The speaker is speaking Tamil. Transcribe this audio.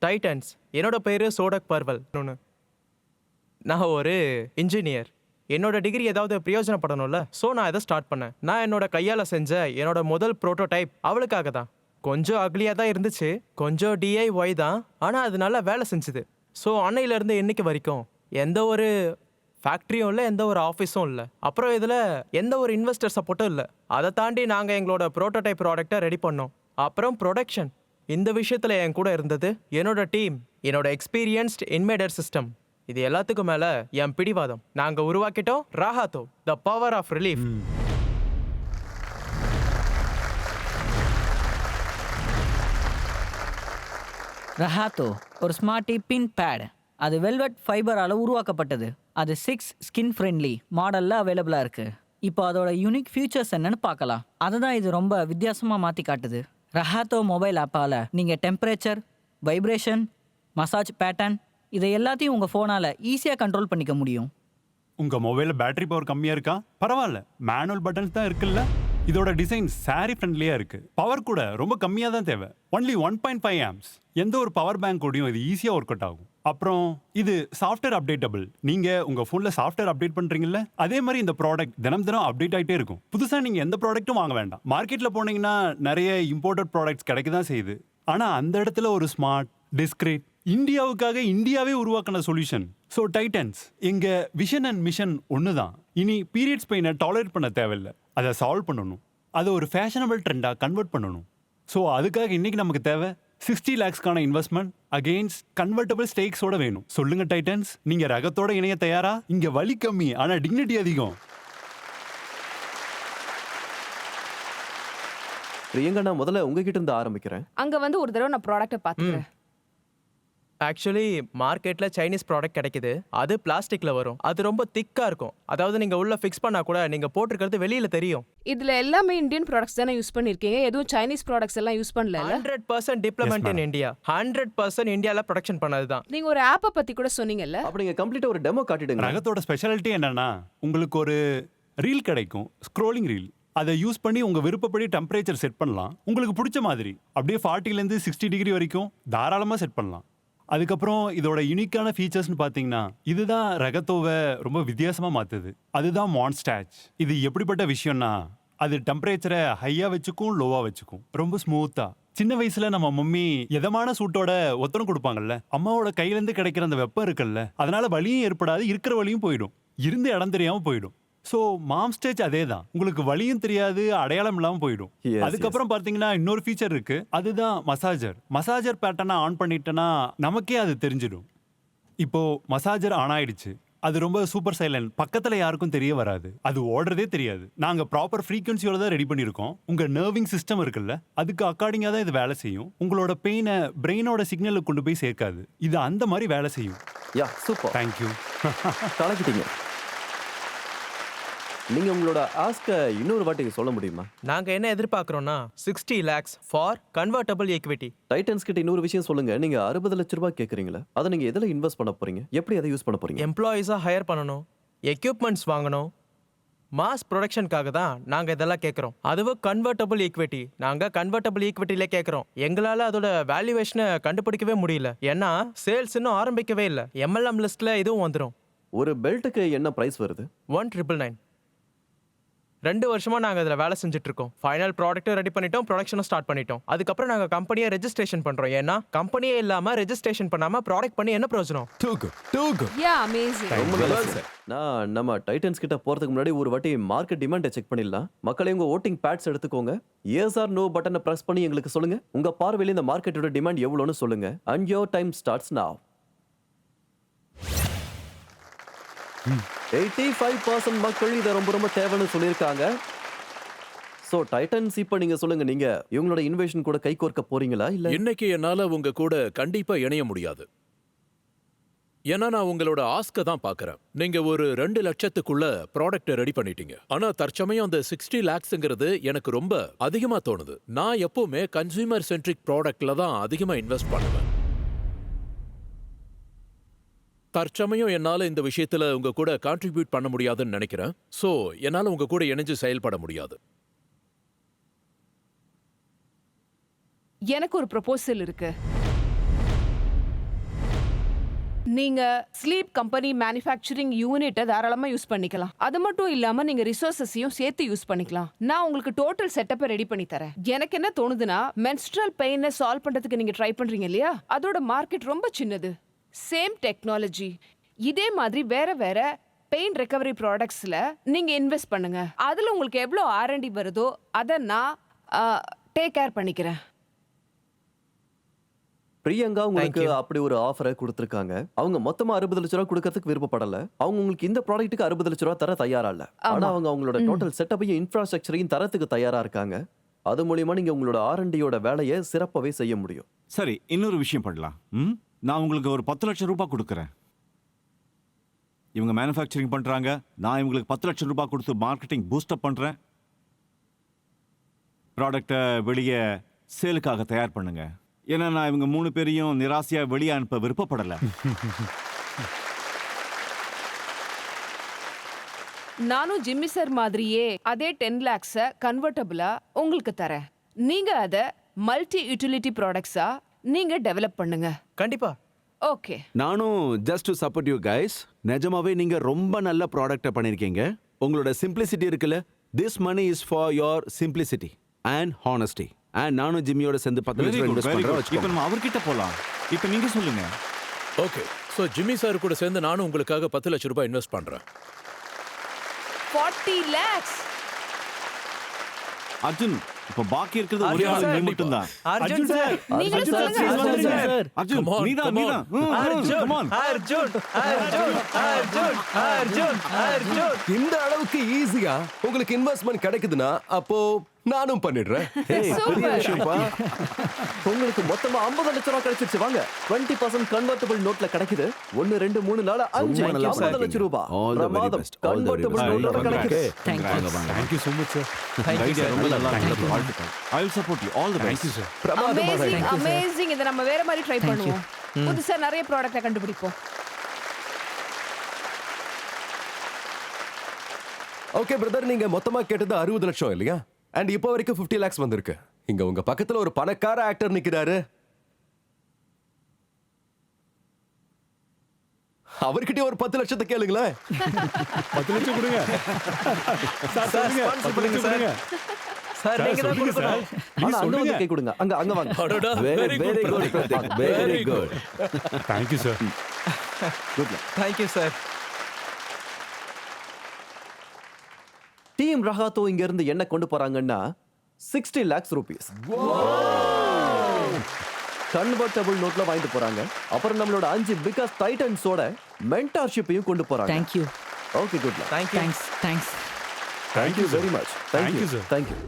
டைட்டன்ஸ். என்னோட பேரு சோடக் பர்வல். நான் ஒரு இன்ஜினியர். என்னோட டிகிரி ஏதாவது பிரயோஜனப்படணும்ல, ஸோ நான் இதை ஸ்டார்ட் பண்ணேன். நான் என்னோட கையால் செஞ்ச என்னோட முதல் ப்ரோட்டோடைப் அவளுக்காக தான். கொஞ்சம் அக்லியாக தான் இருந்துச்சு, கொஞ்சம் DIY தான், ஆனால் அது நல்லா வேலை செஞ்சுது. ஸோ அன்னையிலேருந்து இன்னைக்கு வரைக்கும் எந்த ஒரு ஃபேக்ட்ரியும் இல்லை, எந்த ஒரு ஆஃபீஸும் இல்லை. அப்புறம் இதில் எந்த ஒரு இன்வெஸ்டர் சப்போர்ட்டும் இல்லை. அதை தாண்டி நாங்கள் எங்களோட ப்ரோட்டோடைப் ப்ராடக்டை ரெடி பண்ணோம். அப்புறம் ப்ரொடக்ஷன். இந்த விஷயத்தில் என் கூட இருந்தது என்னோட டீம், என்னோட எக்ஸ்பீரியன்ஸ்ட் இன்மேடர் சிஸ்டம். இது எல்லாத்துக்கும் மேல என் பிடிவாதம். நாங்க உருவாக்கிட்டோம் ராஹாத்தோ, த பவர் ஆஃப் ரிலீஃப். ரஹாத்தோ ஒரு ஸ்மார்ட்டி பின் பேட். அது வெல்வெட் ஃபைபரால் உருவாக்கப்பட்டது. அது 6 ஸ்கின் ஃப்ரெண்ட்லி மாடலில் அவைலபிளாக இருக்குது. இப்போ அதோட யூனிக் ஃபியூச்சர்ஸ் என்னன்னு பார்க்கலாம். அதை தான் இது ரொம்ப வித்தியாசமாக மாற்றி காட்டுது. ரஹாத்தோ மொபைல் ஆப்பால் நீங்கள் டெம்பரேச்சர், வைப்ரேஷன், மசாஜ் பேட்டர்ன் இதை எல்லாத்தையும் உங்கள் ஃபோனால் ஈஸியாக கண்ட்ரோல் பண்ணிக்க முடியும். உங்கள் மொபைலில் பேட்டரி பவர் கம்மியாக இருக்கா? பரவாயில்ல, மேனுவல் பட்டன்ஸ் தான் இருக்குல்ல. இதோட டிசைன் சாரி ஃப்ரெண்ட்லியாக இருக்குது. பவர் கூட ரொம்ப கம்மியாக தான் தேவை. Only 1.5 amps. எந்த ஒரு பவர் பேங்க் கூடயும் இது ஈஸியாக ஒர்க் அவுட் ஆகும். அப்புறம் இது சாஃப்ட்வேர் அப்டேட்டபிள். நீங்கள் உங்கள் ஃபோனில் சாஃப்ட்வேர் அப்டேட் பண்ணுறீங்கல்ல, அதே மாதிரி இந்த ப்ராடக்ட் தினம் அப்டேட் ஆகிட்டே இருக்கும். புதுசாக நீங்கள் எந்த ப்ராடக்ட்டும் வாங்க வேண்டாம். மார்க்கெட்டில் போனீங்கன்னா நிறைய இம்போர்ட்டட் ப்ராடக்ட்ஸ் கிடைக்க தான் செய்யுது. ஆனால் அந்த இடத்துல ஒரு ஸ்மார்ட், டிஸ்கிரீட், இந்தியாவுக்காக இந்தியாவே உருவாக்கின சொல்யூஷன். ஸோ டைட்டன்ஸ், எங்க விஷன் அண்ட் மிஷன் ஒன்று தான். இனி பீரியட்ஸ் பெயினை டாலரேட் பண்ண தேவையில்லை. அதை சால்வ் பண்ணணும். அதை ஒரு ஃபேஷனபிள் ட்ரெண்டாக கன்வெர்ட் பண்ணணும். ஸோ அதுக்காக இன்னைக்கு நமக்கு தேவை 60 lakhsக்கான இன்வெஸ்ட்மெண்ட் அகெயின்ஸ்ட் கன்வெர்ட்டபிள் ஸ்டேக்ஸோட வேணும். சொல்லுங்க டைட்டன்ஸ், நீங்க ரகத்தோட இணைய தயாரா? இங்க வலி கம்மி, ஆனா டிக்னிட்டி அதிகம். பிரியங்கா, நான் முதல்ல உங்ககிட்ட இருந்து ஆரம்பிக்கிறேன். அங்க வந்து ஒரு தடவை நான் ப்ராடக்ட்டை பார்த்துக்கிறேன். ஆக்சுவலி மார்க்கெட்ல சைனீஸ் ப்ராடக்ட் கிடைக்குது. அது பிளாஸ்டிக்ல வரும். அது ரொம்ப திக்கா இருக்கும். அதாவது நீங்க உள்ள ஃபிக்ஸ் பண்ணா கூட நீங்க போட்டிருக்கிறது வெளியில தெரியும். இதுல எல்லாமே இந்தியன் ப்ராடக்ட்ஸ் தானே யூஸ் பண்ணிருக்கீங்க, எதுவும் சைனீஸ் ப்ராடக்ட்ஸ் எல்லாம் யூஸ் பண்ணல. 100% டிப்ளமெண்ட் இன் இந்தியா. 100% இந்தியால ப்ரொடக்ஷன் பண்ணதுதான். நீங்க ஒரு ஆப்பை பத்தி கூட சொன்னீங்கல்ல, அப்ப நீங்க கம்ப்ளீட்டா ஒரு டெமோ காட்டிடுங்க. ரகத்தோட ஸ்பெஷாலிட்டி என்னன்னா, உங்களுக்கு ஒரு ரீல் கிடைக்கும், ஸ்க்ரோலிங் ரீல். அதை யூஸ் பண்ணி உங்க விருப்பப்படி டெம்பரேச்சர் செட் பண்ணலாம். உங்களுக்கு பிடிச்ச மாதிரி அப்படியே 40லேருந்து 60 டிகிரி வரைக்கும் தாராளமா செட் பண்ணலாம். அதுக்கப்புறம் இதோட யூனிக்கான ஃபீச்சர்ஸ்னு பார்த்தீங்கன்னா, இதுதான் ரகத்தோவை ரொம்ப வித்தியாசமாக மாற்றுது. அதுதான் மான்ஸ்டாச். இது எப்படிப்பட்ட விஷயம்னா, அது டெம்பரேச்சரை ஹையாக வச்சுக்கும், லோவாக வச்சுக்கும், ரொம்ப ஸ்மூத்தாக. சின்ன வயசுல நம்ம மம்மி எதமான சூட்டோட ஒத்தனம் கொடுப்பாங்கல்ல, அம்மாவோட கையிலேருந்து கிடைக்கிற அந்த வெப்பம் இருக்குல்ல, அதனால வலியும் ஏற்படாது, இருக்கிற வலியும் போயிடும், இருந்த இடம் தெரியாமல் போயிடும். ஸோ மாம் ஸ்டேஜ் அதே தான். உங்களுக்கு வலியும் தெரியாது, அடையாளம் இல்லாமல் போயிடும். அதுக்கப்புறம் பார்த்தீங்கன்னா இன்னொரு ஃபீச்சர் இருக்கு, அதுதான் மசாஜர் பேட்டர்னை ஆன் பண்ணிட்டேன்னா நமக்கே அது தெரிஞ்சிடும். இப்போ மசாஜர் ஆன் ஆயிடுச்சு, அது ரொம்ப சூப்பர் சைலண்ட், பக்கத்தில் யாருக்கும் தெரிய வராது, அது ஓடுறதே தெரியாது. நாங்கள் ப்ராப்பர் ஃப்ரீக்வன்சியோட தான் ரெடி பண்ணியிருக்கோம். உங்கள் நர்விங் சிஸ்டம் இருக்குல்ல, அதுக்கு அக்கார்டிங்காக தான் இது வேலை செய்யும். உங்களோட பெயினை பிரெயினோட சிக்னலுக்கு கொண்டு போய் சேர்க்காது. இது அந்த மாதிரி வேலை செய்யும். யா, சூப்பர். தேங்க்யூ. கலக்கிட்டீங்க. நீங்க உங்களோட ஆஸ்க இன்னொரு வாட்டிக்கு சொல்ல முடியுமா? நாங்க என்ன எதிர்பார்க்கறோம்னா 60 lakhs for convertible equity. Titans கிட்ட இன்னொரு விஷயம் சொல்லுங்க. நீங்க 60 லட்சம் ரூபாய் கேக்குறீங்களா? அதை நீங்க எதுல இன்வெஸ்ட் பண்ண போறீங்க? எப்படி அதை யூஸ் பண்ண போறீங்க? எம்ப்ளாயீஸா ஹையர் பண்ணணும், எக்யூப்மெண்ட்ஸ் வாங்கணும், மாஸ் ப்ரொடக்ஷனுக்காக தான் நாங்க இதெல்லாம் கேட்குறோம். அதுவும் கன்வெர்ட்டபிள் ஈக்விட்டி. நாங்க கன்வெர்ட்டபிள் ஈக்விட்டில கேட்குறோம். எங்களால அதோட வேல்யூவேஷனை கண்டுபிடிக்கவே முடியல, ஏன்னா சேல்ஸ் இன்னும் ஆரம்பிக்கவே இல்லை. MLM லிஸ்ட்ல இதுவும் வந்துடும். ஒரு பெல்ட்டுக்கு என்ன பிரைஸ் வருது? 1999. 2 வருஷமா நாங்க இதுல வேலை செஞ்சுட்டு இருக்கோம். ஃபைனல் ப்ராடக்ட் ரெடி பண்ணிட்டோம், ப்ரொடக்ஷனும் ஸ்டார்ட் பண்ணிட்டோம். அதுக்கப்புறம் நாங்க கம்பெனியை ரெஜிஸ்ட்ரேஷன் பண்றோம். ஏன்னா கம்பெனியே இல்லாம ரெஜிஸ்ட்ரேஷன் பண்ணாம ப்ராடக்ட் பண்ணி என்ன பிரயோஜனம்? யா, அமேசிங். ரொம்ப நல்லா சார். நான் நம்ம டைட்டன்ஸ் கிட்ட போறதுக்கு முன்னாடி ஒரு வாட்டி மார்க்கெட் டிமாண்டை செக் பண்ணிடலாம். மக்களே, உங்க ஓட்டிங் பேட்ஸ் எடுத்துக்கோங்க. எஸ் ஆர் நோ பட்டனை பிரஸ் பண்ணி எங்களுக்கு சொல்லுங்க. உங்க பார்வையில இந்த மார்க்கெட்டோட டிமாண்ட் எவ்வளவுன்னு சொல்லுங்க. அண்ட் யோர் டைம் ஸ்டார்ட்ஸ் நவ. 85% மக்கள் இதை ரொம்ப ரொம்ப தேவைன்னு சொல்லியிருக்காங்க. சோ டைட்டன்ஸ், இப்ப நீங்க சொல்லுங்க, நீங்க இவங்களோட இன்வெஸ்ட்மென்ட் கூட கை கோர்க்க போறீங்களா? இல்ல இன்னைக்கு என்னால உங்க கூட கண்டிப்பா இணைய முடியாது. ஏன்னா நான் உங்களோட ஆஸ்க தான் பாக்குறேன். நீங்க ஒரு 2 லட்சத்துக்குள்ள ப்ராடக்ட் ரெடி பண்ணிட்டீங்க. ஆனா தற்சமயம் அந்த 60 lakhsங்கிறது எனக்கு ரொம்ப அதிகமா தோணுது. நான் எப்பவுமே கன்சியூமர் சென்ட்ரிக் ப்ராடக்ட்ல தான் அதிகமா இன்வெஸ்ட் பண்ணுவேன். தற்சமயம் என்னால இந்த விஷயத்துல உங்க கூட கான்ட்ரிபியூட் பண்ண முடியாதுன்னு நினைக்கிறேன். சோ என்னால உங்க கூட இணைஞ்சு செயல்பட முடியாது. எனக்கு ஒரு ப்ரொபோசல் இருக்கு. நீங்க ஸ்லீப் கம்பெனி மேனுஃபேக்சரிங் யூனிட்டை தாராளமா யூஸ் பண்ணிக்கலாம். அது மட்டும் இல்லாம நீங்க ரிசோர்ஸஸையும் சேர்த்து யூஸ் பண்ணிக்கலாம். நான் உங்களுக்கு டோட்டல் செட்டப்பை ரெடி பண்ணி தரேன். எனக்கு என்ன தோணுதுன்னா, மென்ஸ்ட்ரல் பெயினை சால்வ் பண்றதுக்கு நீங்க ட்ரை பண்றீங்க இல்லையா, அதோட மார்க்கெட் ரொம்ப சின்னது. சேம் டெக்னாலஜி, இதே மாதிரி வேற வேற பெயின் ரெக்கவரி ப்ராடக்ட்ஸ்ல நீங்க இன்வெஸ்ட் பண்ணுங்க. அதுல உங்களுக்கு எவ்வளோ R&D வருதோ அதை நான் டேக் கேர் பண்ணிக்கிறேன். பிரியங்கா உங்களுக்கு Thank you. அப்படி ஒரு ஆஃபரை கொடுத்திருக்காங்க. அவங்க மொத்தமா 60 லட்ச ரூபா கொடுக்கறதுக்கு விருப்பப்படல. அவங்க உங்களுக்கு இந்த ப்ராடக்ட்டுக்கு 60 லட்ச ரூபா தர தயாரா இல்ல. ஆனா அவங்க அவங்களோட டோட்டல் செட்டப்பையும் இன்ஃப்ராஸ்ட்ரக்சரையும் தரத்துக்கு தயாரா இருக்காங்க. அது மூலியமா நீங்க உங்களோட R&Dயோட வேலையை சிறப்பாவே செய்ய முடியும். சரி, இன்னொரு விஷயம் பண்ணலாம். நான் உங்களுக்கு ஒரு 10 லட்சம் ரூபாய் கொடுக்குறேன். இவங்க மேனுஃபேக்சரிங் பண்றாங்க, நான் இவங்களுக்கு 10 லட்சம் ரூபாய் கொடுத்து மார்க்கெட்டிங் பூஸ்டப் பண்றேன். ப்ராடக்டை வெளியே சேலுக்காக தயார் பண்ணுங்க. ஏன்னா நான் இவங்க 3 பேரையும் நிராசையா வெளியே அனுப்ப விருப்பப்படல. நானும் ஜிம்மி சார் மாதிரியே அதே 10 lakhs கன்வெர்ட்டபிளா உங்களுக்கு தரேன். நீங்க அதை மல்டி யூட்டிலிட்டி ப்ராடக்ட்ஸா நீங்க டெவலப் பண்ணுங்க. கண்டிப்பா. ஓகே. நானும் just to support you guys. நிஜமாவே நீங்க ரொம்ப நல்ல ப்ராடக்ட்டை பண்ணிருக்கீங்க. உங்களோட சிம்பிளிசிட்டி இருக்குல்ல, this money is for your simplicity and honesty. And நானும் ஜிம்மியோட சேர்ந்து 10 வெரி லட்சம் குட், இன்வெஸ்ட் வெரி பண்றேன் குட். இப்போ வச்சுக்கோங்க. நம்ம அவர்கிட்ட போலாம். இப்போ நீங்க சொல்லுங்க. ஓகே, ஸோ ஜிம்மி சார் கூட சேர்ந்து நானும் உங்களுக்காக 10 லட்சம் ரூபாய் இன்வெஸ்ட் பண்றேன். 40 lakhs. அர்ஜுன், இப்போ பாக்கி இருக்கிறது ஒரே அர்ஜுன் ஆள் சார், நீ மட்டும்தான். அர்ஜுன் சார், நீங்களும் அர்ஜுன் சார், சொல்லுங்க. Arjun sir. Arjun, Come on, நீதான், come on. நீதான். Arjun, Come on. அர்ஜுன், அர்ஜுன், அர்ஜுன், அர்ஜுன், அர்ஜுன். இந்த அளவுக்கு ஈஸியா உங்களுக்கு இன்வெஸ்ட்மெண்ட் கிடைக்குதுன்னா அப்போ நானும் பண்ணிடுறேன். ஏய், பெரிய Super. விஷயம்ப்பா. உங்களுக்கு மொத்தமா 50 லட்ச ரூபா கிடைச்சிருச்சு. வாங்க, 20% கன்வெர்ட்டபிள் நோட்ல கிடைக்குது. 1 2 3 4 5 ரொம்ப நல்லா 50 லட்சம் ரூபாய். All the very பிரமாதம். best, all the very convertible best. நோட்ல கிடைக்குது. Thank you. Thank you so much, sir. Thank you, idea sir. ரொம்ப நல்லா Thank இருக்கு. you. வாழ்த்துக்கள். I will support you. All the best. Thank you, sir. பிரமாதமான அமேசிங், idea. அமேசிங். இதை நம்ம வேற மாதிரி ட்ரை பண்ணுவோம். புதுசா நிறைய ப்ராடக்ட்டை கண்டுபிடிப்போம். ஓகே பிரதர், நீங்க மொத்தமா கேட்டது 60 லட்சம் இல்லையா? அண்ட் இப்போ வரைக்கும் 50 lakhs வந்திருக்கு. இங்க உங்க பக்கத்துல ஒரு பணக்கார ஆக்டர் நிக்கிறாரு. அவர்கிட்ட ஒரு 10 லட்சத்தை கேளுங்களேன். 10 லட்சம் கொடுங்க. சார் சொல்லுங்க. sponsor 10 லட்சம் பண்ணுங்க, கொடுங்க. சார், நீங்க தான் சொல்லுங்க சார். கொடுக்கணும். ஆனா அங்க வந்து சொல்லுங்க. கை கொடுங்க. அங்க வாங்க. அடடா, Very, very good, very good, Pratik. Pratik. Very Very good. Thank you, sir. Good luck. Thank you, sir. Team ரஹாத்தோ இங்க இருந்து என்ன கொண்டு போறாங்கன்னா 60 lakhs rupees. கன்வெர்ட்டபிள் நோட்ல வாங்கிட்டு போறாங்க. அப்புறம் நம்மளோட 5 பிகாஸ் டைட்டன்ஸோட மென்டார்ஷிப்பையும் கொண்டு போறாங்க. Thank you. Okay, good luck. Thank you. Thanks. Thank you very much. Thank Thank you. you, sir. Thank you.